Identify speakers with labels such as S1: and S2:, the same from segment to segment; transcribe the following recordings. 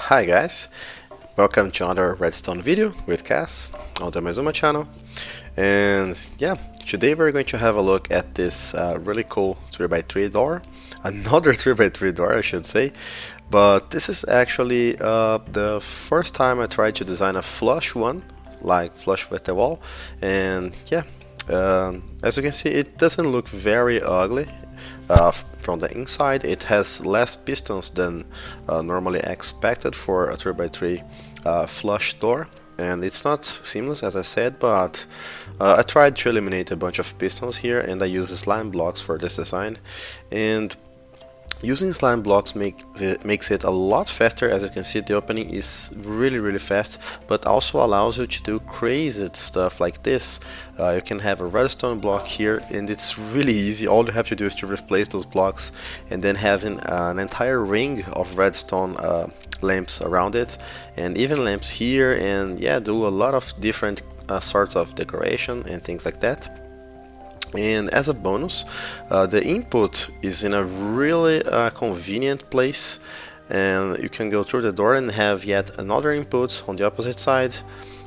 S1: Hi guys, welcome to another Redstone video with Cass on the Maizuma channel. And yeah, today we're going to have a look at this really cool 3x3 door. Another 3x3 door, I should say. But this is actually the first time I tried to design a flush one, like flush with the wall. And yeah, as you can see, it doesn't look very ugly. From the inside, it has less pistons than normally expected for a 3x3 flush door, and it's not seamless as I said, but I tried to eliminate a bunch of pistons here, and I use slime blocks for this design. And using slime blocks makes it a lot faster. As you can see, the opening is really fast, but also allows you to do crazy stuff like this. You can have a redstone block here, and it's really easy. All you have to do is to replace those blocks, and then having an entire ring of redstone lamps around it, and even lamps here, and yeah, do a lot of different sorts of decoration and things like that. And as a bonus, the input is in a really convenient place, and you can go through the door and have yet another input on the opposite side.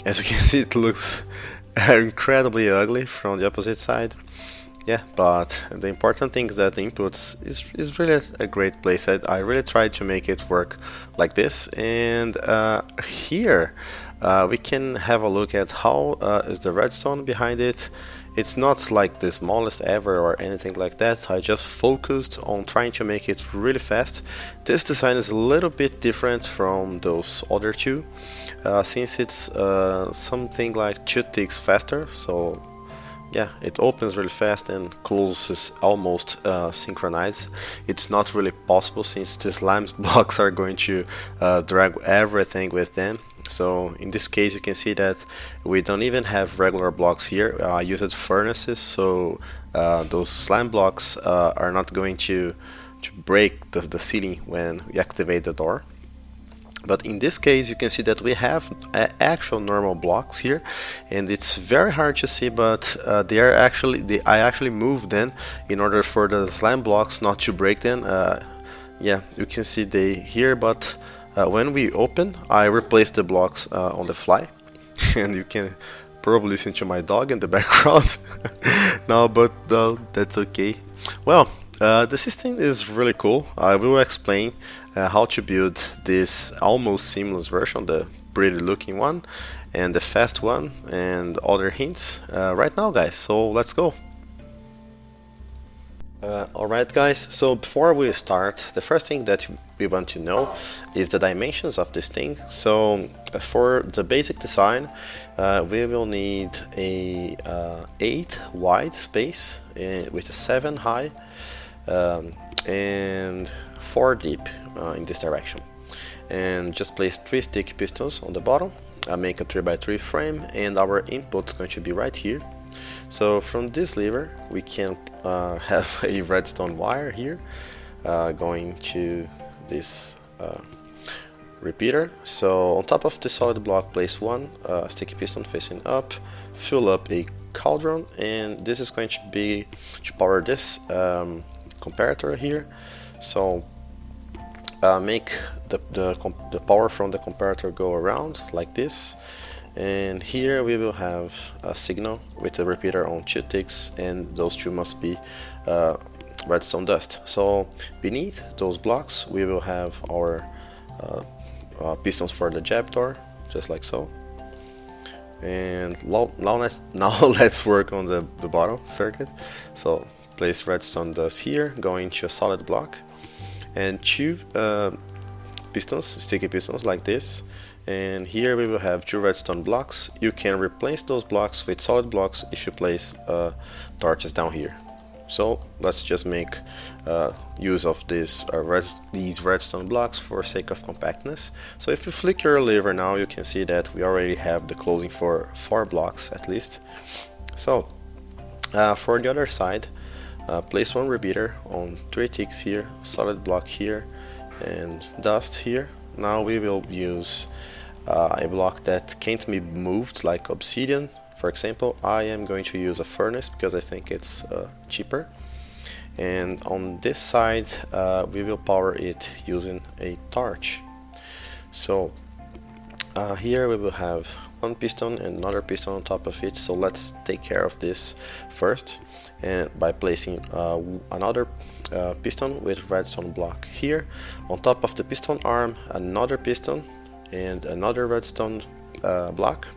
S1: As you can see, it looks incredibly ugly from the opposite side. Yeah, but the important thing is that the inputs is really a great place. I really tried to make it work like this, and here we can have a look at how is the redstone behind it. It's not like the smallest ever or anything like that. I just focused on trying to make it really fast. This design is a little bit different from those other two, since it's something like 2 ticks faster. So yeah, it opens really fast and closes almost synchronized. It's not really possible since the slime blocks are going to drag everything with them. So in this case, you can see that we don't even have regular blocks here. I used furnaces, so those slime blocks are not going to break the ceiling when we activate the door. But in this case, you can see that we have actual normal blocks here, and it's very hard to see, but I actually moved them in order for the slime blocks not to break them. Yeah, you can see they here, but when we open, I replaced the blocks on the fly, and you can probably listen to my dog in the background. No, but that's okay. Well, the system is really cool. I will explain how to build this almost seamless version, the pretty looking one, and the fast one, and other hints right now, guys. So let's go. Alright guys, so before we start, the first thing that we want to know is the dimensions of this thing. So for the basic design, we will need a 8 wide space with a 7 high and 4 deep in this direction. And just place 3 sticky pistons on the bottom, make a 3x3 frame, and our input is going to be right here. So from this lever we can have a redstone wire here going to this repeater. So on top of the solid block, place 1 sticky piston facing up, fill up a cauldron, and this is going to be to power this comparator here. So make the power from the comparator go around like this. And here we will have a signal with the repeater on 2 ticks, and those 2 must be redstone dust. So beneath those blocks we will have our pistons for the jab door, just like so. And now let's work on the bottom circuit. So place redstone dust here, going to a solid block, and 2 pistons, sticky pistons like this. And here we will have 2 redstone blocks. You can replace those blocks with solid blocks if you place torches down here. So let's just make use of these redstone blocks for sake of compactness. So if you flick your lever now, you can see that we already have the closing for 4 blocks at least. So for the other side, place 1 repeater on 3 ticks here, solid block here, and dust here. Now we will use a block that can't be moved, like obsidian. For example, I am going to use a furnace because I think it's cheaper. And on this side we will power it using a torch. So here we will have one piston and another piston on top of it. So let's take care of this first, and by placing another piston with redstone block here on top of the piston arm, another piston and another redstone block.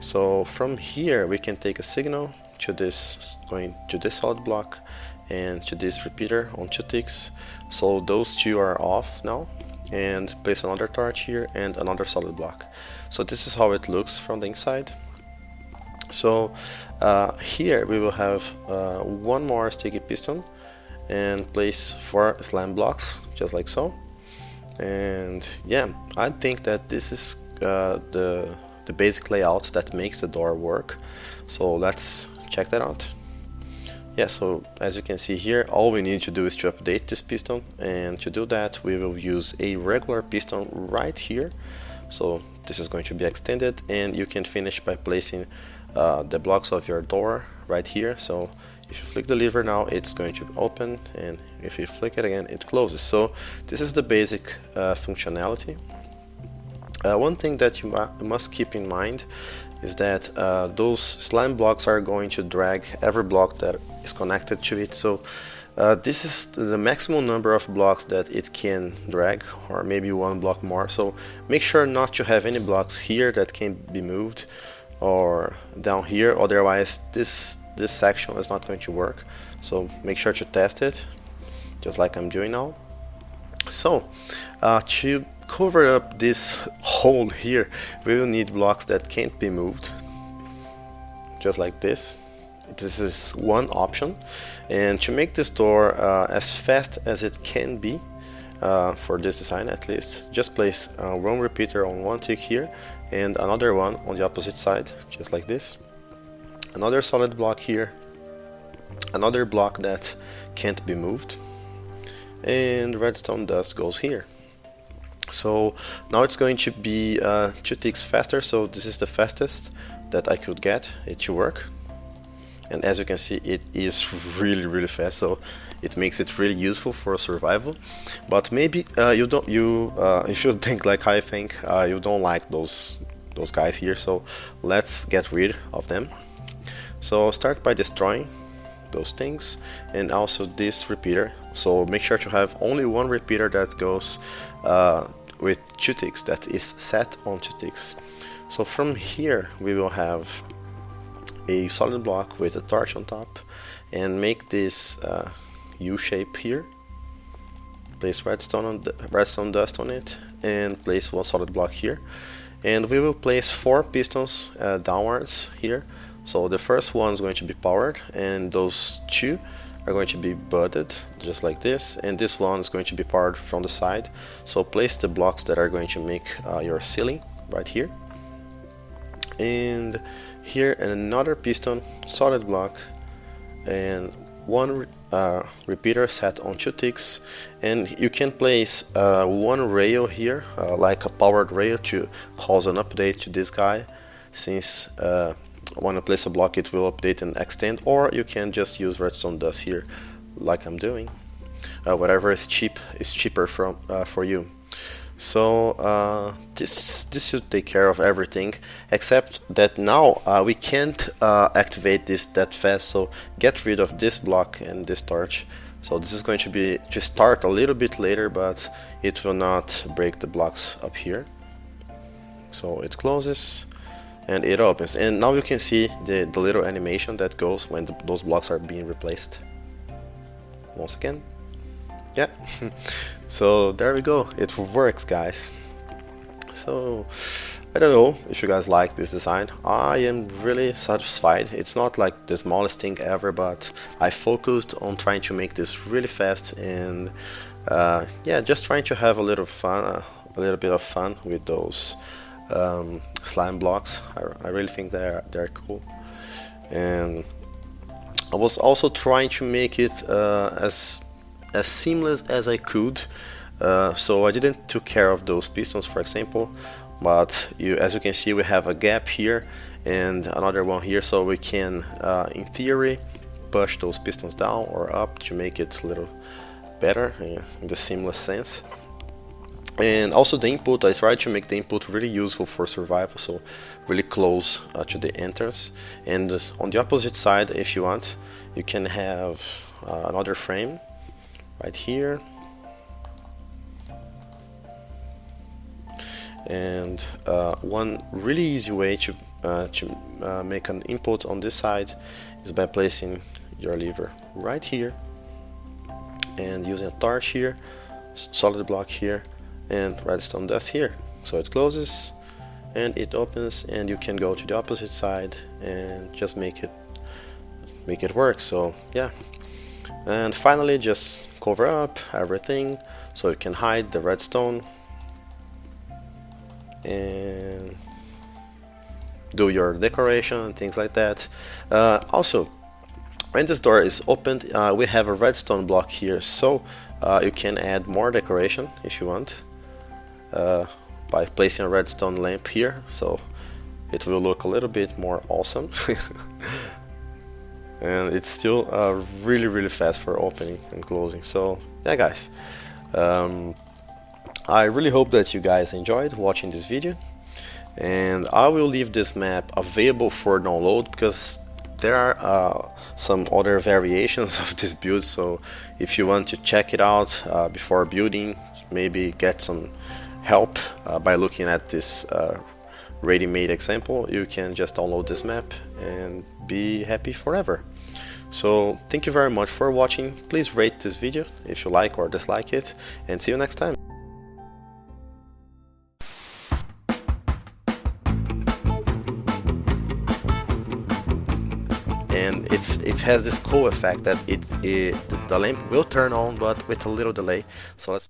S1: So from here we can take a signal to this, going to this solid block and to this repeater on 2 ticks. So those two are off now, and place another torch here and another solid block. So this is how it looks from the inside. So here we will have one more sticky piston and place 4 slime blocks just like so. And yeah, I think that this is the basic layout that makes the door work. So let's check that out. Yeah, so as you can see here, all we need to do is to update this piston, and to do that we will use a regular piston right here. So this is going to be extended, and you can finish by placing the blocks of your door right here. So if you flick the lever now, it's going to open, and if you flick it again, it closes. So this is the basic functionality. One thing that you must keep in mind is that those slime blocks are going to drag every block that is connected to it. So this is the maximum number of blocks that it can drag, or maybe one block more. So make sure not to have any blocks here that can be moved, or down here, otherwise this section is not going to work. So make sure to test it, just like I'm doing now. So to cover up this hole here, we will need blocks that can't be moved, just like this. This is one option. And to make this door as fast as it can be, for this design at least, just place one repeater on 1 tick here and another one on the opposite side, just like this. Another solid block here, another block that can't be moved, and redstone dust goes here. So now it's going to be 2 ticks faster, so this is the fastest that I could get it to work. And as you can see, it is really fast, so it makes it really useful for survival. But maybe if you think like I think, you don't like those guys here, so let's get rid of them. So start by destroying those things, and also this repeater. So make sure to have only one repeater that goes with 2 ticks, that is set on 2 ticks. So from here we will have a solid block with a torch on top, and make this U shape here. Place redstone dust on it, and place one solid block here. And we will place 4 pistons downwards here. So the first one is going to be powered, and those 2 are going to be budded, just like this, and this one is going to be powered from the side. So place the blocks that are going to make your ceiling right here. And here another piston, solid block, and one repeater set on 2 ticks. And you can place one rail here, like a powered rail, to cause an update to this guy, since when I place a block it will update and extend, or you can just use redstone dust here like I'm doing. Whatever is cheaper for you. So this should take care of everything, except that now we can't activate this that fast, so get rid of this block and this torch. So this is going to start a little bit later, but it will not break the blocks up here. So it closes and it opens, and now you can see the little animation that goes when those blocks are being replaced. Once again, yeah. So there we go, it works, guys. So I don't know if you guys like this design. I am really satisfied. It's not like the smallest thing ever, but I focused on trying to make this really fast, and yeah, just trying to have a little bit of fun with those slime blocks. I really think they're cool, and I was also trying to make it as seamless as I could. So I didn't took care of those pistons, for example, but as you can see, we have a gap here and another one here, so we can in theory push those pistons down or up to make it a little better in the seamless sense. And also the input, I try to make the input really useful for survival, so really close to the entrance. And on the opposite side, if you want, you can have another frame right here. And one really easy way to make an input on this side is by placing your lever right here and using a torch here, solid block here, and redstone dust here. So it closes and it opens, and you can go to the opposite side and just make it work. So yeah, and finally just cover up everything so you can hide the redstone and do your decoration and things like that. Also, when this door is opened, we have a redstone block here, so you can add more decoration if you want by placing a redstone lamp here, so it will look a little bit more awesome. And it's still really fast for opening and closing. So yeah, guys, I really hope that you guys enjoyed watching this video, and I will leave this map available for download because there are some other variations of this build. So if you want to check it out before building, maybe get some help by looking at this ready-made example, you can just download this map and be happy forever. So thank you very much for watching. Please rate this video if you like or dislike it, and see you next time. And it has this cool effect that the lamp will turn on, but with a little delay. So let's